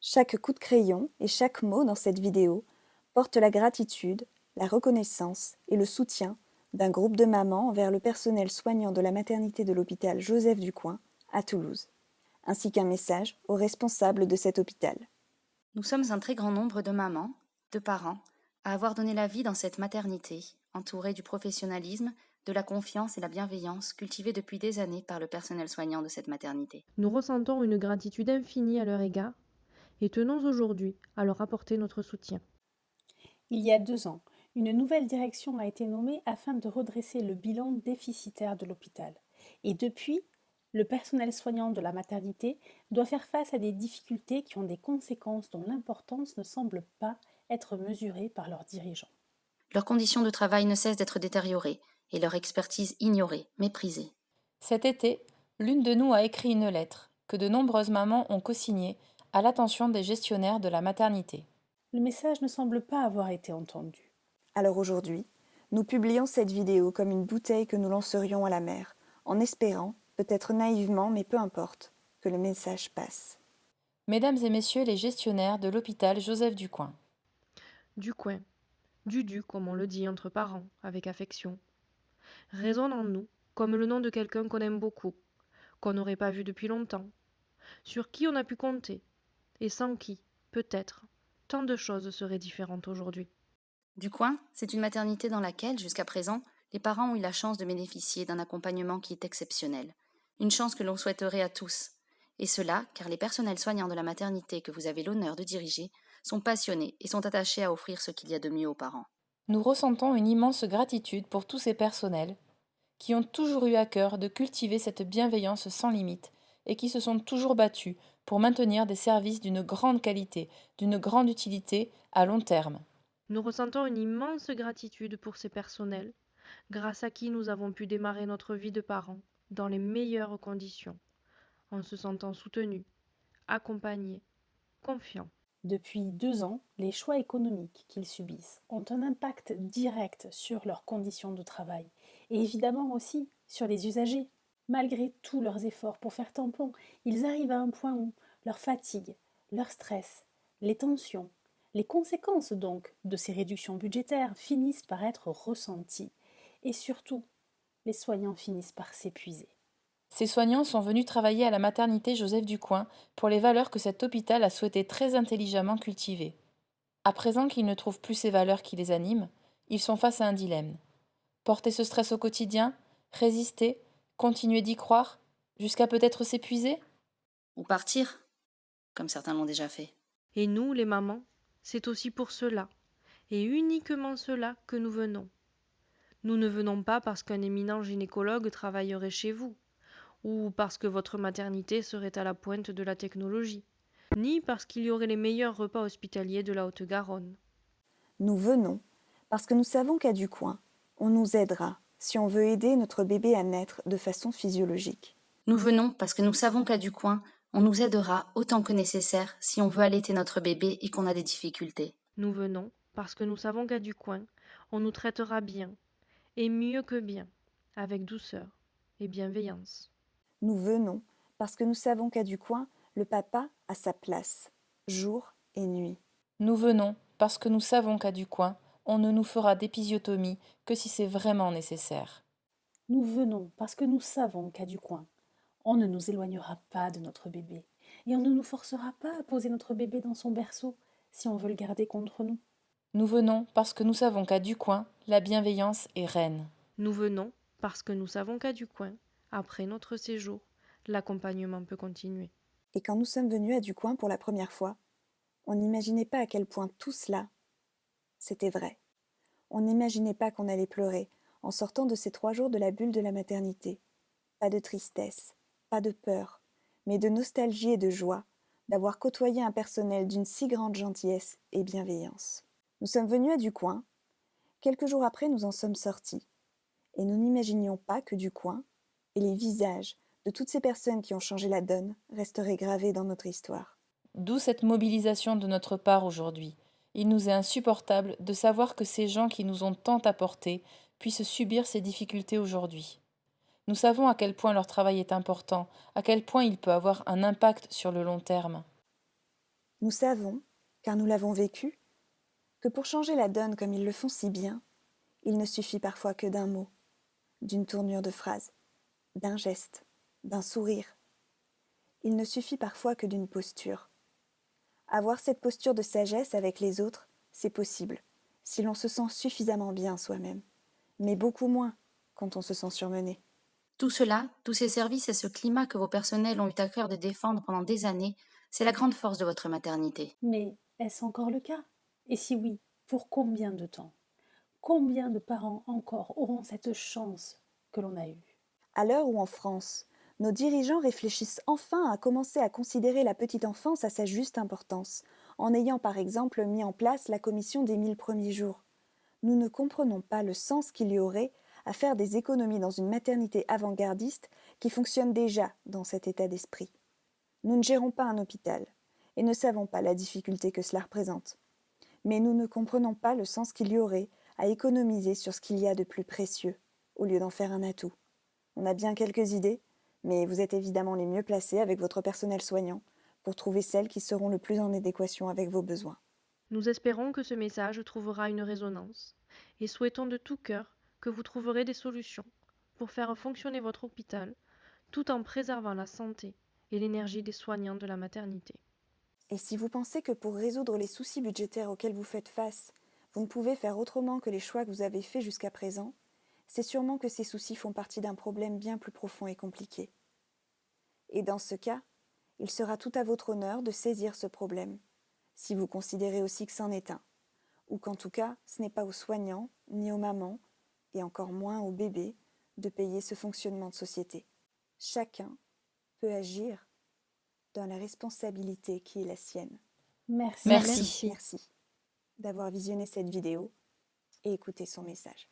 Chaque coup de crayon et chaque mot dans cette vidéo porte la gratitude, la reconnaissance et le soutien d'un groupe de mamans envers le personnel soignant de la maternité de l'hôpital Joseph Ducoing à Toulouse, ainsi qu'un message aux responsables de cet hôpital. Nous sommes un très grand nombre de mamans, de parents, à avoir donné la vie dans cette maternité, entourée du professionnalisme, de la confiance et la bienveillance cultivées depuis des années par le personnel soignant de cette maternité. Nous ressentons une gratitude infinie à leur égard et tenons aujourd'hui à leur apporter notre soutien. Il y a 2 ans, une nouvelle direction a été nommée afin de redresser le bilan déficitaire de l'hôpital. Et depuis, le personnel soignant de la maternité doit faire face à des difficultés qui ont des conséquences dont l'importance ne semble pas être mesurée par leurs dirigeants. Leurs conditions de travail ne cessent d'être détériorées et leur expertise ignorée, méprisée. Cet été, l'une de nous a écrit une lettre, que de nombreuses mamans ont co-signée, à l'attention des gestionnaires de la maternité. Le message ne semble pas avoir été entendu. Alors aujourd'hui, nous publions cette vidéo comme une bouteille que nous lancerions à la mer, en espérant, peut-être naïvement, mais peu importe, que le message passe. Mesdames et messieurs les gestionnaires de l'hôpital Joseph Ducoing. Ducoing, Dudu comme on le dit entre parents, avec affection, résonne en nous comme le nom de quelqu'un qu'on aime beaucoup, qu'on n'aurait pas vu depuis longtemps, sur qui on a pu compter, et sans qui, peut-être, tant de choses seraient différentes aujourd'hui. Ducoing, c'est une maternité dans laquelle, jusqu'à présent, les parents ont eu la chance de bénéficier d'un accompagnement qui est exceptionnel. Une chance que l'on souhaiterait à tous. Et cela, car les personnels soignants de la maternité que vous avez l'honneur de diriger sont passionnés et sont attachés à offrir ce qu'il y a de mieux aux parents. Nous ressentons une immense gratitude pour tous ces personnels qui ont toujours eu à cœur de cultiver cette bienveillance sans limite et qui se sont toujours battus pour maintenir des services d'une grande qualité, d'une grande utilité à long terme. Nous ressentons une immense gratitude pour ces personnels, grâce à qui nous avons pu démarrer notre vie de parents dans les meilleures conditions, en se sentant soutenus, accompagnés, confiants. Depuis 2 ans, les choix économiques qu'ils subissent ont un impact direct sur leurs conditions de travail et évidemment aussi sur les usagers. Malgré tous leurs efforts pour faire tampon, ils arrivent à un point où leur fatigue, leur stress, les tensions, les conséquences donc de ces réductions budgétaires finissent par être ressenties. Et surtout, les soignants finissent par s'épuiser. Ces soignants sont venus travailler à la maternité Joseph Ducoing pour les valeurs que cet hôpital a souhaité très intelligemment cultiver. À présent qu'ils ne trouvent plus ces valeurs qui les animent, ils sont face à un dilemme. Porter ce stress au quotidien, résister, continuer d'y croire, jusqu'à peut-être s'épuiser? Ou partir, comme certains l'ont déjà fait. Et nous, les mamans, c'est aussi pour cela, et uniquement cela que nous venons. Nous ne venons pas parce qu'un éminent gynécologue travaillerait chez vous, ou parce que votre maternité serait à la pointe de la technologie, ni parce qu'il y aurait les meilleurs repas hospitaliers de la Haute-Garonne. Nous venons parce que nous savons qu'à Ducoing, on nous aidera si on veut aider notre bébé à naître de façon physiologique. Nous venons parce que nous savons qu'à Ducoing, on nous aidera autant que nécessaire si on veut allaiter notre bébé et qu'on a des difficultés. Nous venons parce que nous savons qu'à Ducoing, on nous traitera bien, et mieux que bien, avec douceur et bienveillance. Nous venons parce que nous savons qu'à Ducoing, le papa a sa place, jour et nuit. Nous venons parce que nous savons qu'à Ducoing, on ne nous fera d'épisiotomie que si c'est vraiment nécessaire. Nous venons parce que nous savons qu'à Ducoing, on ne nous éloignera pas de notre bébé et on ne nous forcera pas à poser notre bébé dans son berceau si on veut le garder contre nous. Nous venons parce que nous savons qu'à Ducoing, la bienveillance est reine. Nous venons parce que nous savons qu'à Ducoing, après notre séjour, l'accompagnement peut continuer. Et quand nous sommes venus à Ducoing pour la première fois, on n'imaginait pas à quel point tout cela, c'était vrai. On n'imaginait pas qu'on allait pleurer en sortant de ces 3 jours de la bulle de la maternité. Pas de tristesse, pas de peur, mais de nostalgie et de joie d'avoir côtoyé un personnel d'une si grande gentillesse et bienveillance. Nous sommes venus à Ducoing. Quelques jours après, nous en sommes sortis. Et nous n'imaginions pas que Ducoing et les visages de toutes ces personnes qui ont changé la donne resteraient gravés dans notre histoire. D'où cette mobilisation de notre part aujourd'hui. Il nous est insupportable de savoir que ces gens qui nous ont tant apporté puissent subir ces difficultés aujourd'hui. Nous savons à quel point leur travail est important, à quel point il peut avoir un impact sur le long terme. Nous savons, car nous l'avons vécu, que pour changer la donne comme ils le font si bien, il ne suffit parfois que d'un mot, d'une tournure de phrase, d'un geste, d'un sourire. Il ne suffit parfois que d'une posture. Avoir cette posture de sagesse avec les autres, c'est possible, si l'on se sent suffisamment bien soi-même, mais beaucoup moins quand on se sent surmené. Tout cela, tous ces services et ce climat que vos personnels ont eu à cœur de défendre pendant des années, c'est la grande force de votre maternité. Mais est-ce encore le cas? Et si oui, pour combien de temps? Combien de parents encore auront cette chance que l'on a eue? À l'heure où en France, nos dirigeants réfléchissent enfin à commencer à considérer la petite enfance à sa juste importance, en ayant par exemple mis en place la commission des 1000 premiers jours. Nous ne comprenons pas le sens qu'il y aurait à faire des économies dans une maternité avant-gardiste qui fonctionne déjà dans cet état d'esprit. Nous ne gérons pas un hôpital et ne savons pas la difficulté que cela représente. Mais nous ne comprenons pas le sens qu'il y aurait à économiser sur ce qu'il y a de plus précieux, au lieu d'en faire un atout. On a bien quelques idées, mais vous êtes évidemment les mieux placés avec votre personnel soignant pour trouver celles qui seront le plus en adéquation avec vos besoins. Nous espérons que ce message trouvera une résonance et souhaitons de tout cœur que vous trouverez des solutions pour faire fonctionner votre hôpital tout en préservant la santé et l'énergie des soignants de la maternité. Et si vous pensez que pour résoudre les soucis budgétaires auxquels vous faites face, vous ne pouvez faire autrement que les choix que vous avez faits jusqu'à présent, c'est sûrement que ces soucis font partie d'un problème bien plus profond et compliqué. Et dans ce cas, il sera tout à votre honneur de saisir ce problème, si vous considérez aussi que c'en est un, ou qu'en tout cas, ce n'est pas aux soignants, ni aux mamans, et encore moins aux bébés, de payer ce fonctionnement de société. Chacun peut agir dans la responsabilité qui est la sienne. Merci. Merci. Merci d'avoir visionné cette vidéo et écouté son message.